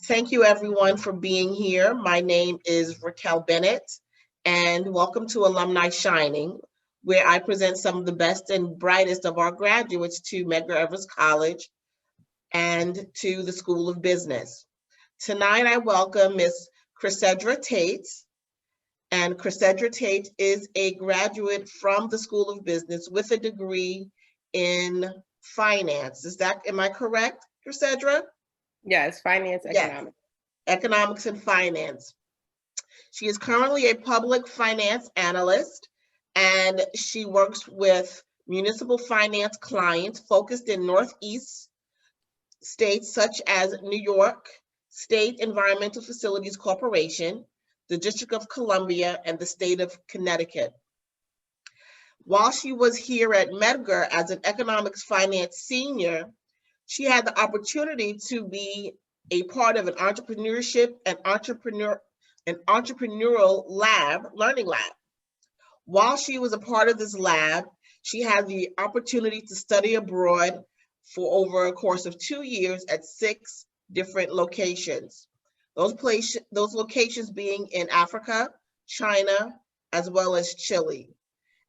Thank you everyone for being here. My name is Raquel Bennett and welcome to Alumni Shining, where I present some of the best and brightest of our graduates to Medgar College and to the School of Business. Tonight I welcome Miss Criseidra Tait, and Criseidra Tait is a graduate from the School of Business with a degree in finance. Am I correct, Criseidra? Yes, finance, Yes, economics. economics and finance. She is currently a public finance analyst, and she works with municipal finance clients focused in Northeast states such as New York State Environmental Facilities Corporation, the District of Columbia, and the state of Connecticut. While she was here at Medgar as an economics finance senior, she had the opportunity to be a part of an entrepreneurship and entrepreneurial learning lab. While she was a part of this lab, she had the opportunity to study abroad for over a course of 2 years at 6 different locations. Those locations being in Africa, China, as well as Chile.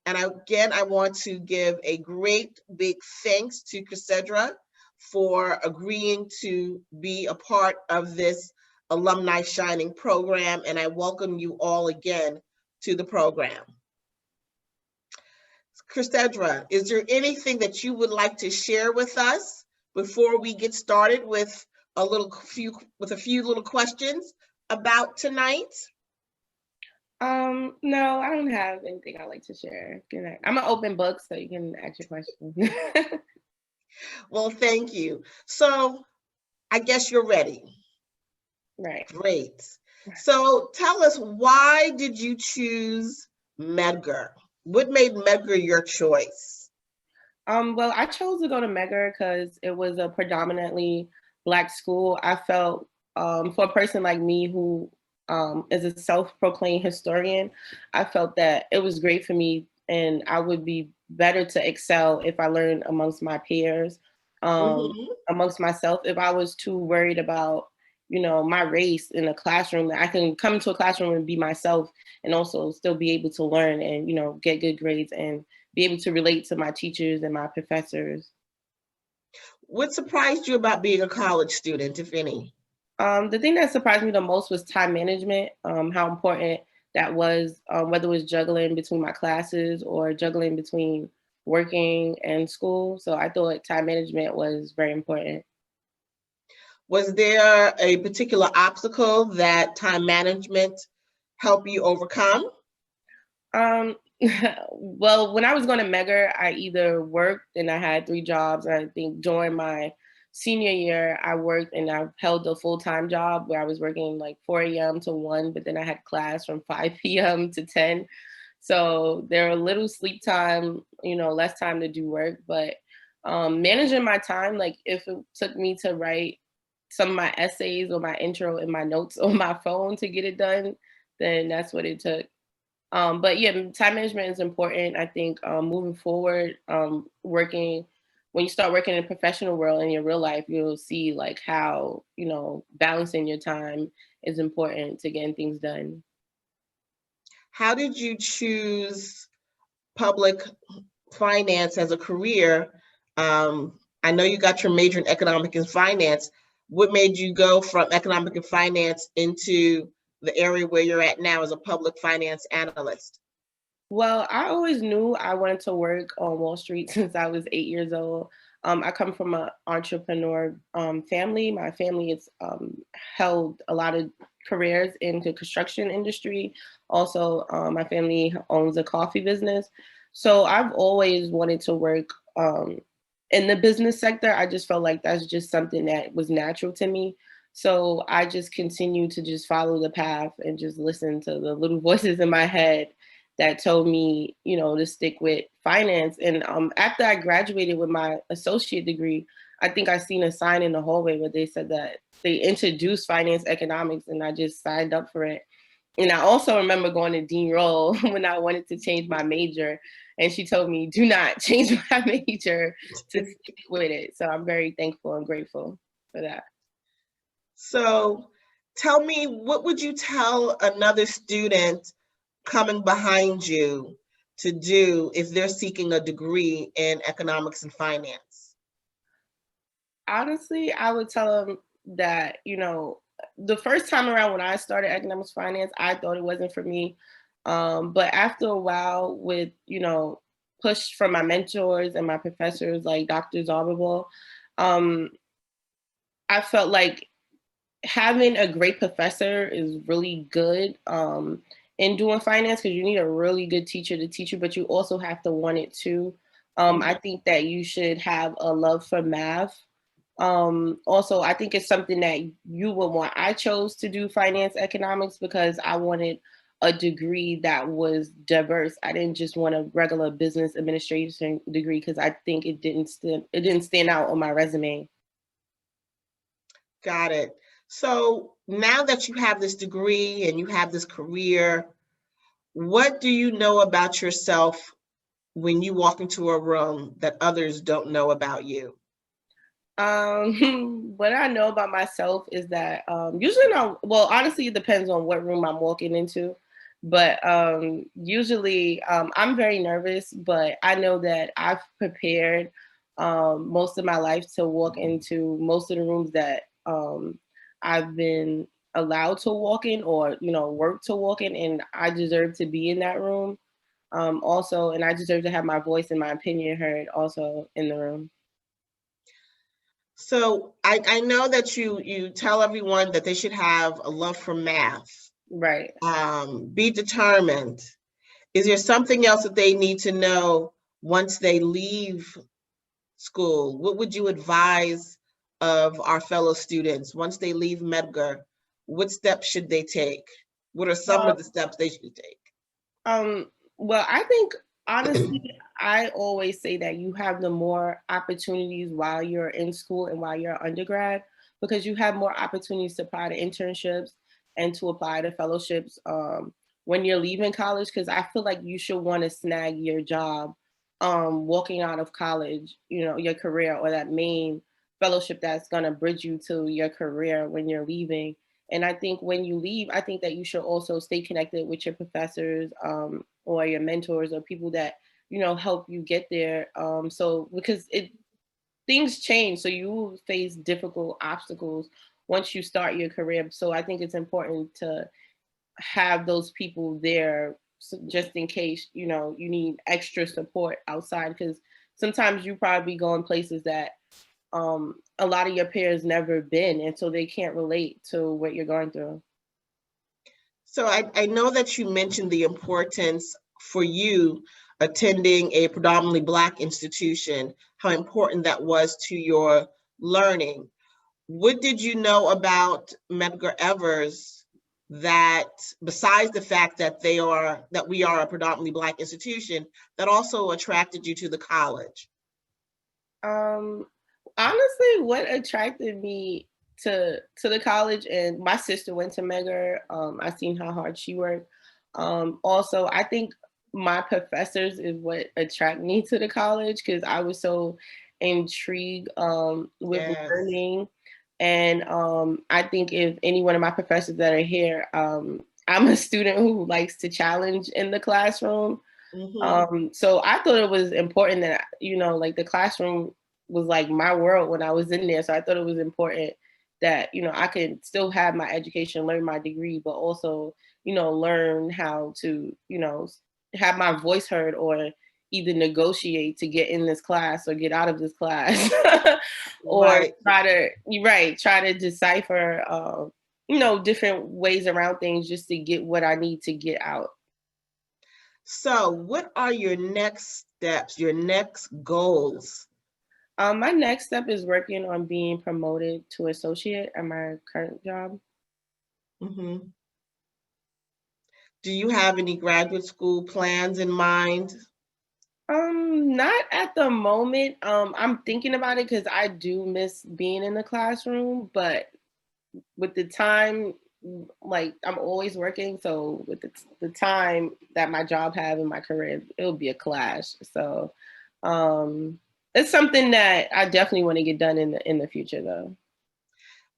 And again, I want to give a great big thanks to Criseidra for agreeing to be a part of this Alumni Shining program, and I welcome you all again to the program. Criseidra, is there anything that you would like to share with us before we get started with a few little questions about tonight? No, I don't have anything I'd like to share. I'm an open book, so you can ask your question. Well, thank you. So I guess you're ready. Right. Great. So tell us, why did you choose Medgar? What made Medgar your choice? Well, I chose to go to Medgar because it was a predominantly Black school. I felt for a person like me who is a self-proclaimed historian, I felt that it was great for me and I would be better to excel if I learned amongst my peers, amongst myself. If I was too worried about, my race in a classroom, I can come into a classroom and be myself and also still be able to learn and, get good grades and be able to relate to my teachers and my professors. What surprised you about being a college student, if any? The thing that surprised me the most was time management, how important that was, whether it was juggling between my classes or juggling between working and school. So I thought time management was very important. Was there a particular obstacle that time management helped you overcome? Well, when I was going to Medgar, I either worked and I had 3 jobs. And I think during my senior year, I worked and I held a full-time job where I was working like 4 a.m. to 1, but then I had class from 5 p.m. to 10. So there were little sleep time, less time to do work, but managing my time, like if it took me to write some of my essays or my intro and my notes on my phone to get it done, then that's what it took. But yeah, time management is important. I think moving forward, when you start working in the professional world in your real life, you'll see like how, balancing your time is important to getting things done. How did you choose public finance as a career? I know you got your major in economic and finance. What made you go from economic and finance into the area where you're at now as a public finance analyst? Well, I always knew I wanted to work on Wall Street since I was 8 years old. I come from an entrepreneur family. My family has held a lot of careers in the construction industry. Also, my family owns a coffee business. So I've always wanted to work in the business sector. I just felt like that's just something that was natural to me. So I just continued to just follow the path and just listen to the little voices in my head that told me, to stick with finance. And after I graduated with my associate degree, I think I seen a sign in the hallway where they said that they introduced finance economics, and I just signed up for it. And I also remember going to Dean Roll when I wanted to change my major, and she told me, do not change my major, to stick with it. So I'm very thankful and grateful for that. So tell me, what would you tell another student coming behind you to do if they're seeking a degree in economics and finance? Honestly, I would tell them that, the first time around when I started economics finance, I thought it wasn't for me. But after a while, with, push from my mentors and my professors like Dr. Zarbable, um, I felt like having a great professor is really good in doing finance, because you need a really good teacher to teach you, but you also have to want it too. I think that you should have a love for math. Also, I think it's something that you would want. I chose to do finance economics because I wanted a degree that was diverse. I didn't just want a regular business administration degree because I think it didn't stand out on my resume. Got it. So now that you have this degree and you have this career, what do you know about yourself when you walk into a room that others don't know about you? What I know about myself is that usually not, well, honestly, it depends on what room I'm walking into. But usually I'm very nervous, but I know that I've prepared most of my life to walk into most of the rooms that I've been allowed to walk in, or, work to walk in, and I deserve to be in that room. Also, and I deserve to have my voice and my opinion heard also in the room. So I know that you tell everyone that they should have a love for math, Right. be determined. Is there something else that they need to know once they leave school? What would you advise of our fellow students once they leave Medgar? What steps should they take? What are some of the steps they should take? Um, well, I think honestly, I always say that you have the more opportunities while you're in school and while you're undergrad, because you have more opportunities to apply to internships and to apply to fellowships when you're leaving college. Because I feel like you should want to snag your job walking out of college, your career, or that main fellowship that's going to bridge you to your career when you're leaving. And I think when you leave, I think that you should also stay connected with your professors or your mentors or people that, help you get there. So because things change, so you will face difficult obstacles once you start your career. So I think it's important to have those people there, just in case, you need extra support outside, because sometimes you probably go in places that a lot of your peers never been, and so they can't relate to what you're going through. So I know that you mentioned the importance for you attending a predominantly Black institution, how important that was to your learning. What did you know about Medgar Evers that, besides the fact that we are a predominantly Black institution, that also attracted you to the college? Um, Honestly, what attracted me to the college, and my sister went to Medgar. I seen how hard she worked. Also, I think my professors is what attract me to the college, because I was so intrigued with Yes. learning. And I think if any one of my professors that are here, I'm a student who likes to challenge in the classroom. Mm-hmm. So I thought it was important that, like the classroom was like my world when I was in there. So I thought it was important that, I could still have my education, learn my degree, but also, learn how to, have my voice heard, or either negotiate to get in this class or get out of this class, or Right. try to decipher, different ways around things just to get what I need to get out. So, what are your next steps, your next goals? My next step is working on being promoted to associate at my current job. Hmm. Do you have any graduate school plans in mind? Not at the moment. I'm thinking about it because I do miss being in the classroom, but with the time, like I'm always working, so with the time that my job have in my career, it'll be a clash. So, um, it's something that I definitely want to get done in the future, though.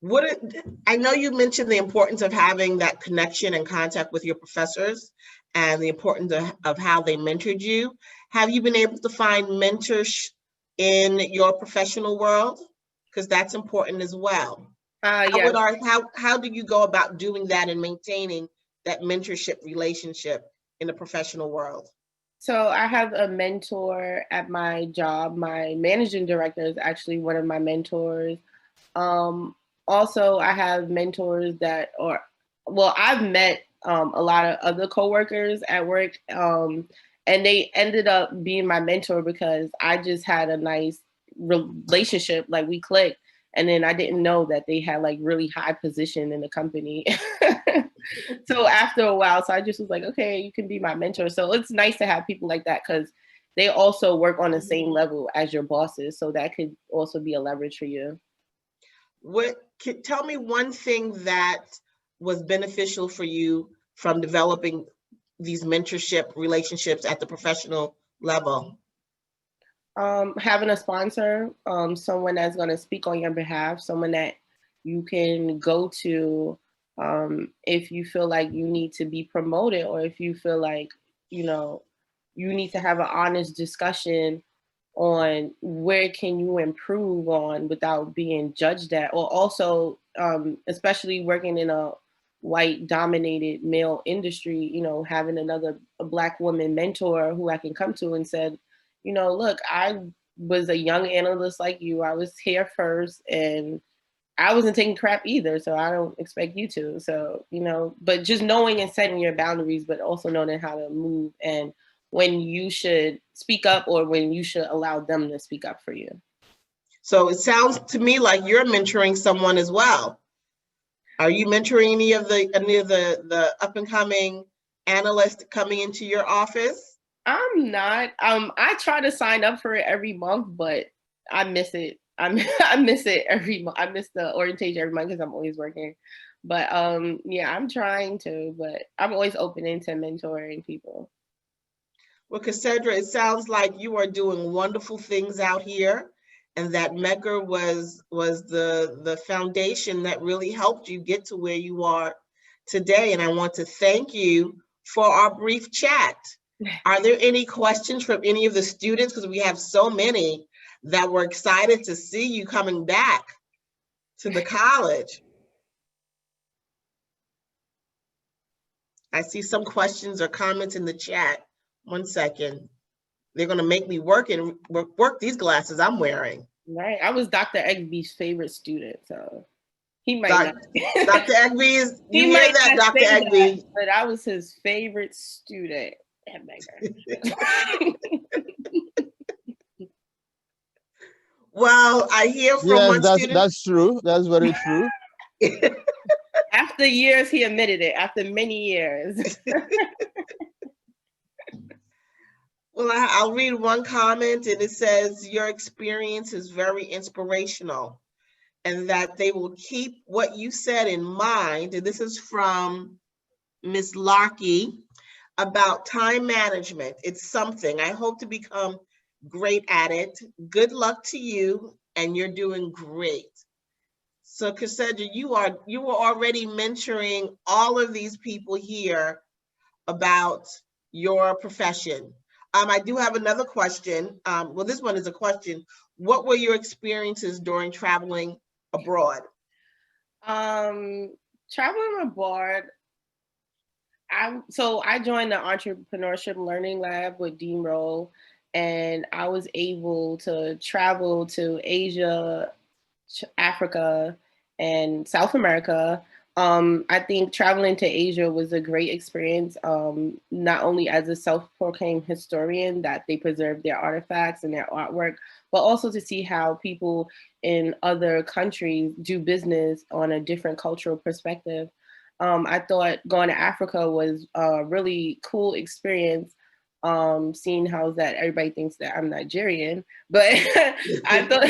I know you mentioned the importance of having that connection and contact with your professors and the importance of how they mentored you. Have you been able to find mentors in your professional world? Because that's important as well. Yeah. How do you go about doing that and maintaining that mentorship relationship in the professional world? So I have a mentor at my job. My managing director is actually one of my mentors. Um, Also, I have mentors that are, well, I've met a lot of other coworkers at work, and they ended up being my mentor because I just had a nice relationship, like we clicked. And then I didn't know that they had like really high position in the company. So after a while, so I just was like, okay, you can be my mentor. So it's nice to have people like that because they also work on the same level as your bosses. So that could also be a leverage for you. Tell me one thing that was beneficial for you from developing these mentorship relationships at the professional level? Having a sponsor, someone that's going to speak on your behalf, someone that you can go to if you feel like you need to be promoted, or if you feel like, you know, you need to have an honest discussion on where can you improve on without being judged at. Or also, especially working in a white dominated male industry, having a black woman mentor who I can come to and said, look, I was a young analyst like you. I was here first and I wasn't taking crap either. So I don't expect you to. So, but just knowing and setting your boundaries, but also knowing how to move and when you should speak up or when you should allow them to speak up for you. So it sounds to me like you're mentoring someone as well. Are you mentoring any of the up and coming analysts coming into your office? I'm not. I try to sign up for it every month, but I miss it. I miss it every month. I miss the orientation every month because I'm always working. But yeah, I'm trying to, but I'm always open into mentoring people. Well, Criseidra, it sounds like you are doing wonderful things out here, and that Medgar was the foundation that really helped you get to where you are today. And I want to thank you for our brief chat. Are there any questions from any of the students? Because we have so many that were excited to see you coming back to the college. I see some questions or comments in the chat. One second. They're going to make me work these glasses I'm wearing. Right. I was Dr. Egby's favorite student, so he might not. Dr. Egby is, you He hear might that, not Dr. say Egby? that, but I was his favorite student at Medgar. Well, I hear from one student. That's true. That's very true. After years, he admitted it. After many years. Well, I'll read one comment, and it says, your experience is very inspirational, and that they will keep what you said in mind. And this is from Miss Larkey about time management. It's something. I hope to become great at it. Good luck to you, and you're doing great. So Criseidra, you were already mentoring all of these people here about your profession. I do have another question. Well, this one is a question. What were your experiences during traveling abroad? Traveling abroad, I joined the Entrepreneurship Learning Lab with Dean Rowe, and I was able to travel to Asia, Africa, and South America. I think traveling to Asia was a great experience, not only as a self-proclaimed historian that they preserve their artifacts and their artwork, but also to see how people in other countries do business on a different cultural perspective. I thought going to Africa was a really cool experience, seeing how that everybody thinks that I'm Nigerian, but I thought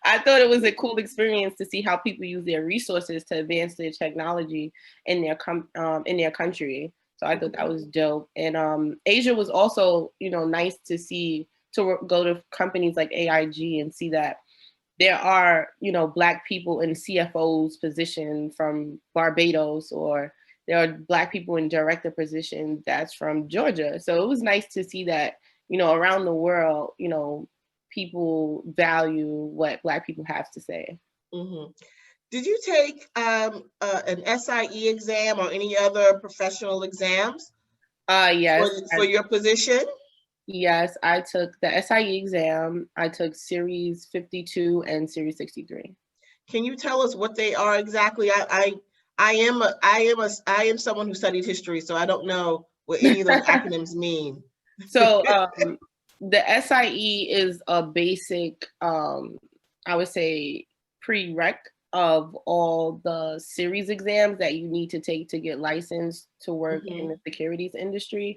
I thought it was a cool experience to see how people use their resources to advance their technology in their country. So I thought that was dope. And Asia was also, nice to see, to go to companies like AIG and see that there are, you know, Black people in CFO's position from Barbados, or there are Black people in director position that's from Georgia. So it was nice to see that, you know, around the world, you know, people value what Black people have to say. Mm-hmm. Did you take an SIE exam or any other professional exams Yes. for your position? Yes, I took the SIE exam. I took Series 52 and Series 63. Can you tell us what they are exactly? I am someone who studied history, so I don't know what any of those acronyms mean. So the SIE is a basic, I would say, prereq of all the series exams that you need to take to get licensed to work in the securities industry.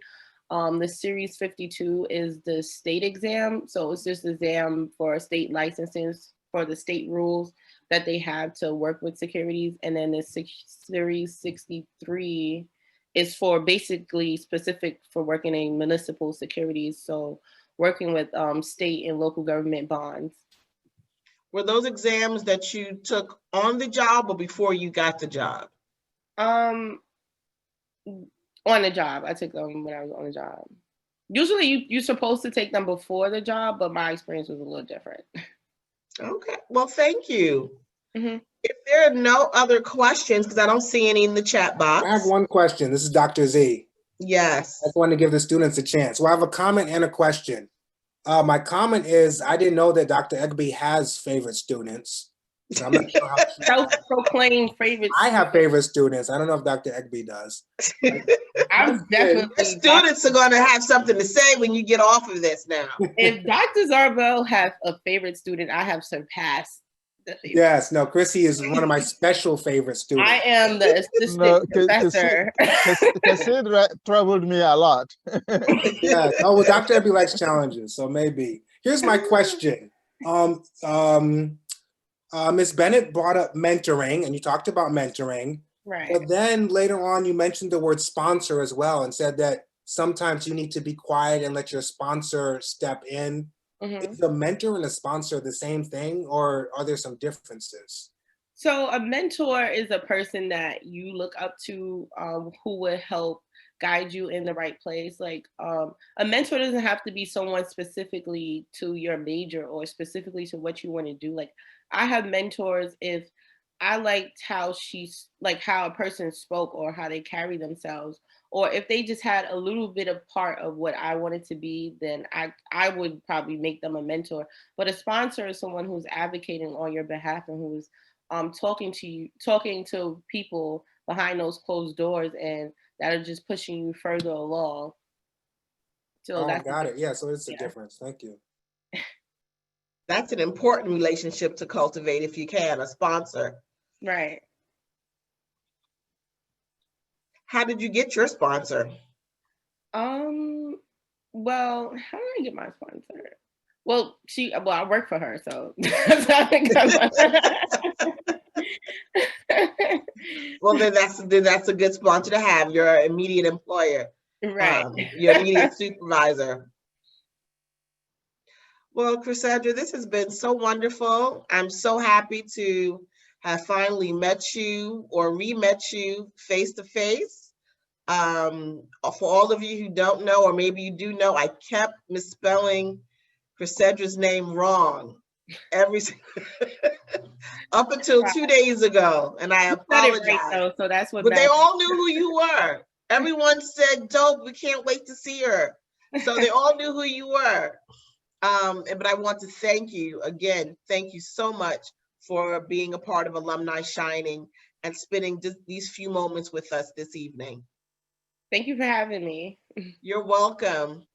The Series 52 is the state exam. So it's just an exam for state licenses for the state rules that they have to work with securities. And then the Series 63 is for basically specific for working in municipal securities. So working with state and local government bonds. Were those exams that you took on the job or before you got the job? On the job. I took them when I was on the job. Usually you're supposed to take them before the job, but my experience was a little different. Okay, well, thank you. Mm-hmm. If there are no other questions, because I don't see any in the chat box. I have one question. This is Dr. Z. Yes. I just want to give the students a chance. Well, I have a comment and a question. My comment is, I didn't know that Dr. Egby has favorite students. So I'm not sure how self-proclaimed favorite. I have favorite students. I don't know if Dr. Egby does. I'm definitely. Your students are going to have something to say when you get off of this now. If Dr. Zarbel has a favorite student, I have surpassed the favorite. Yes, no, Chrissy is one of my special favorite students. I am the assistant professor. Criseidra troubled me a lot. Yeah. Oh, well, Dr. Egby likes challenges, so maybe. Here's my question. Ms. Bennett brought up mentoring, and you talked about mentoring. Right. But then later on, you mentioned the word sponsor as well, and said that sometimes you need to be quiet and let your sponsor step in. Mm-hmm. Is a mentor and a sponsor the same thing, or are there some differences? So a mentor is a person that you look up to, who would help guide you in the right place. Like a mentor doesn't have to be someone specifically to your major or specifically to what you want to do. Like I have mentors if I liked how how a person spoke or how they carry themselves, or if they just had a little bit of part of what I wanted to be, then I would probably make them a mentor. But a sponsor is someone who's advocating on your behalf and who's talking to people behind those closed doors and that are just pushing you further along. So that's got it. Yeah, so it's a difference. Thank you. That's an important relationship to cultivate if you can, a sponsor. Right. How did you get your sponsor? Well, how did I get my sponsor? Well, I work for her, so. Well, then that's a good sponsor to have, your immediate employer. Right. Your immediate supervisor. Well, Criseidra, this has been so wonderful. I'm so happy to have finally met you or re-met you face to face. For all of you who don't know, or maybe you do know, I kept misspelling Criseidra's name wrong up until 2 days ago, and I apologize. Right, though, so that's what. But they all knew who you were. Everyone said, "Dope, we can't wait to see her." So they all knew who you were. But I want to thank you again. Thank you so much for being a part of Alumni Shining and spending these few moments with us this evening. Thank you for having me. You're welcome.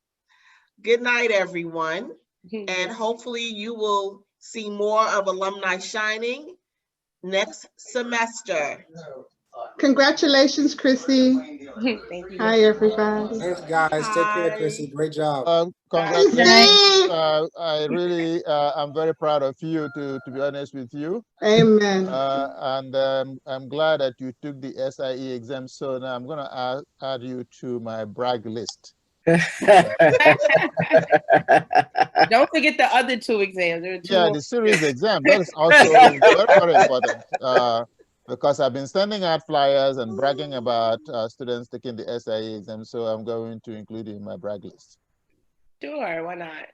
Good night, everyone. And hopefully you will see more of Alumni Shining next semester. Congratulations, Chrissy. Thank you. Hi, everybody. Thanks, guys. Take care, Chrissy. Great job. Congratulations. I really am very proud of you, to be honest with you. Amen. And I'm glad that you took the SIE exam. So now I'm going to add you to my brag list. Don't forget the other 2 exams. There are 2 Yeah, more. the series exam, that is also very, very important because I've been sending out flyers and bragging about students taking the SIE exam, so I'm going to include it in my brag list. Sure, why not?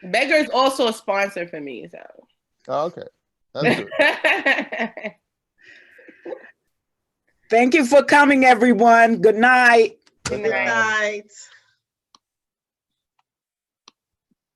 Medgar is also a sponsor for me, so. Oh, okay, that's good. Thank you for coming, everyone. Good night. Good Good night. night.